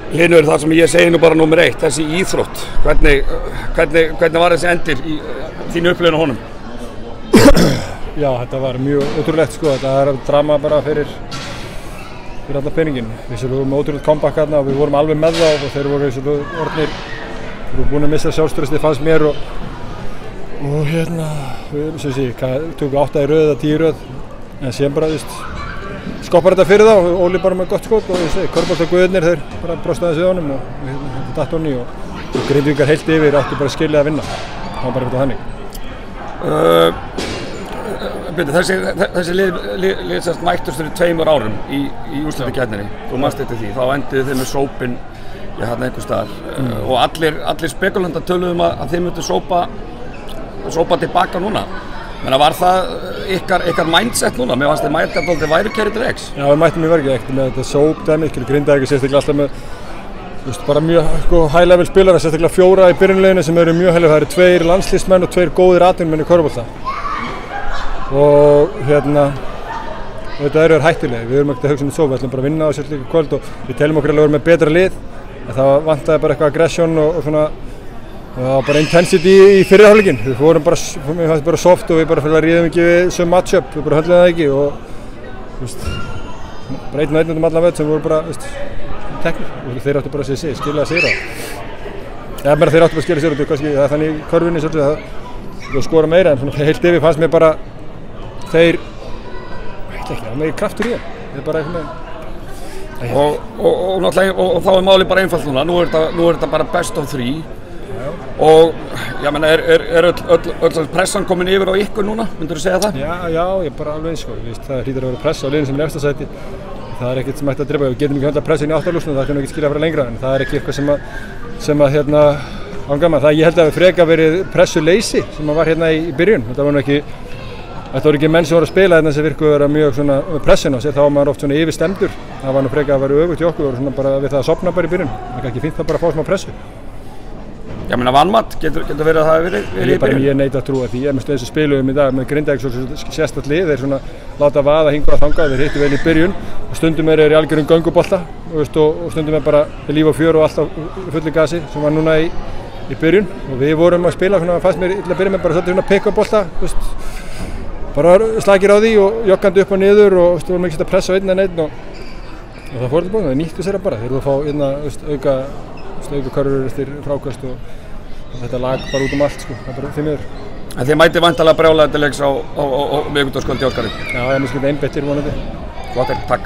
Hlynur, það sem ég segi nú bara númer 1, þessi íþrótt, hvernig var þessi endir í þínu upplifun á honum? Já, þetta var mjög ótrúlegt sko, þetta drama bara fyrir alla peningin. Við vorum ótrúlegt comeback hérna og við vorum alveg með þá og þeir voru orðnir, þeir voru búin að missa sjálfstraustið fannst mér og hérna, við tókum 8 í röð eða 10 í röð, en síðan bara, skoppar þetta fyrir þá, Óli bara með gott skot og körfuboltaguðirnir þeir bara brostaði þessu honum og þetta datt honni og Grindvíkingar heilt yfir áttu bara skilið að vinna. Það var bara eitthvað þannig. Þessi lið mættust fyrir 2 árum í úrslitakeppninni. Þú manst eftir því, þá enduðu þeir með sópinn hérna einhvers staðar og allir spekulantar töluðu að þeir myndu sópa tilbaka núna. Menna var það ykkar mindset núna? Mér fannst þið mæta alltaf væri kerið til X. Já, við mættum í verki ekkert með þetta sópdæmi, Grindavík sérstaklega alltaf með bara mjög high level spilara, sérstaklega 4 í byrjunleginu sem eru mjög heilir. Það eru 2 landsliðsmenn og 2 góðir atvinnumenn í körfubolta. Og þetta eru hættulegir, við erum ekkert að hugsa um þetta við ætlum bara að vinna á sérstaklega kvöld og við telum okkur að vera með betra lið. Það vantaði bara eitthvað aggression og svona bara intensity í fyrri hálfleikinn. Við fórum bara soft og við bara ríðum ekki við sem matchup, við bara höndluðum það ekki og bara 1-1 allan völd sem voru bara teknir og þeir áttu bara að skilja að sigra. Þeir áttu bara að skilja að sigra, það er þannig í körfunni svolítið að skora meira en heilt yfir fannst mér bara þeir, það var meiri kraftur í þeim. Þeir bara eitthvað og þá er málið bara einfalt núna, nú er þetta bara best of 3. Og ég meina, öll pressan komin yfir á ykkur núna, myndur þú segja það? Já, ég bara alveg eins sko, það hlýtur að vera pressa á liðinu sem er efsta sæti. Það er ekkert sem ætti að drepa, við getum ekki höndlað pressin í 8 lúsnum, það kannum ekki skilja að fara lengra, en það er ekki eitthvað sem ángama. Það ég held að við freka verið pressuleysi sem var hérna í byrjun. Þetta voru ekki menn sem voru að spila hérna sem virkuðu að vera mjög svona pressin á sér, þá var maður oft svona yfirstemdur. Það var nú freka að vera öfugt í okkur, við vorum svona bara við það að sofna bara í byrjun. Það er ekki fínt að bara fá smá pressu. Ég meina vanmat, getur verið að það hefur verið í byrjun? Ég neita að trúa því, ég með þessu spilum í dag með Grindavík svo sérstakt lið, þeir svona láta vaða hingað og þangað, þeir hittu vel í byrjun og stundum eru í algjörum göngubolta og stundum bara líf og fjör og alltaf fullu gasi sem var núna í byrjun og við vorum að spila svona fannst mér illa að byrja með bara svona pick-up-bolta, bara slagir á því og joggandi upp og niður og vorum ekki að pressa á einn en einn og það fór þetta búin, það nýttu sér bara, þeir eru að fá auka körfur eftir frákast og þetta lag bara út allt sko, það er bara því miður. En þið mætið væntanlega brjálæði til leiks á miðvikudagskvöld í Óskari? Já, ég er mjög einbeittir vonandi. Gott, takk.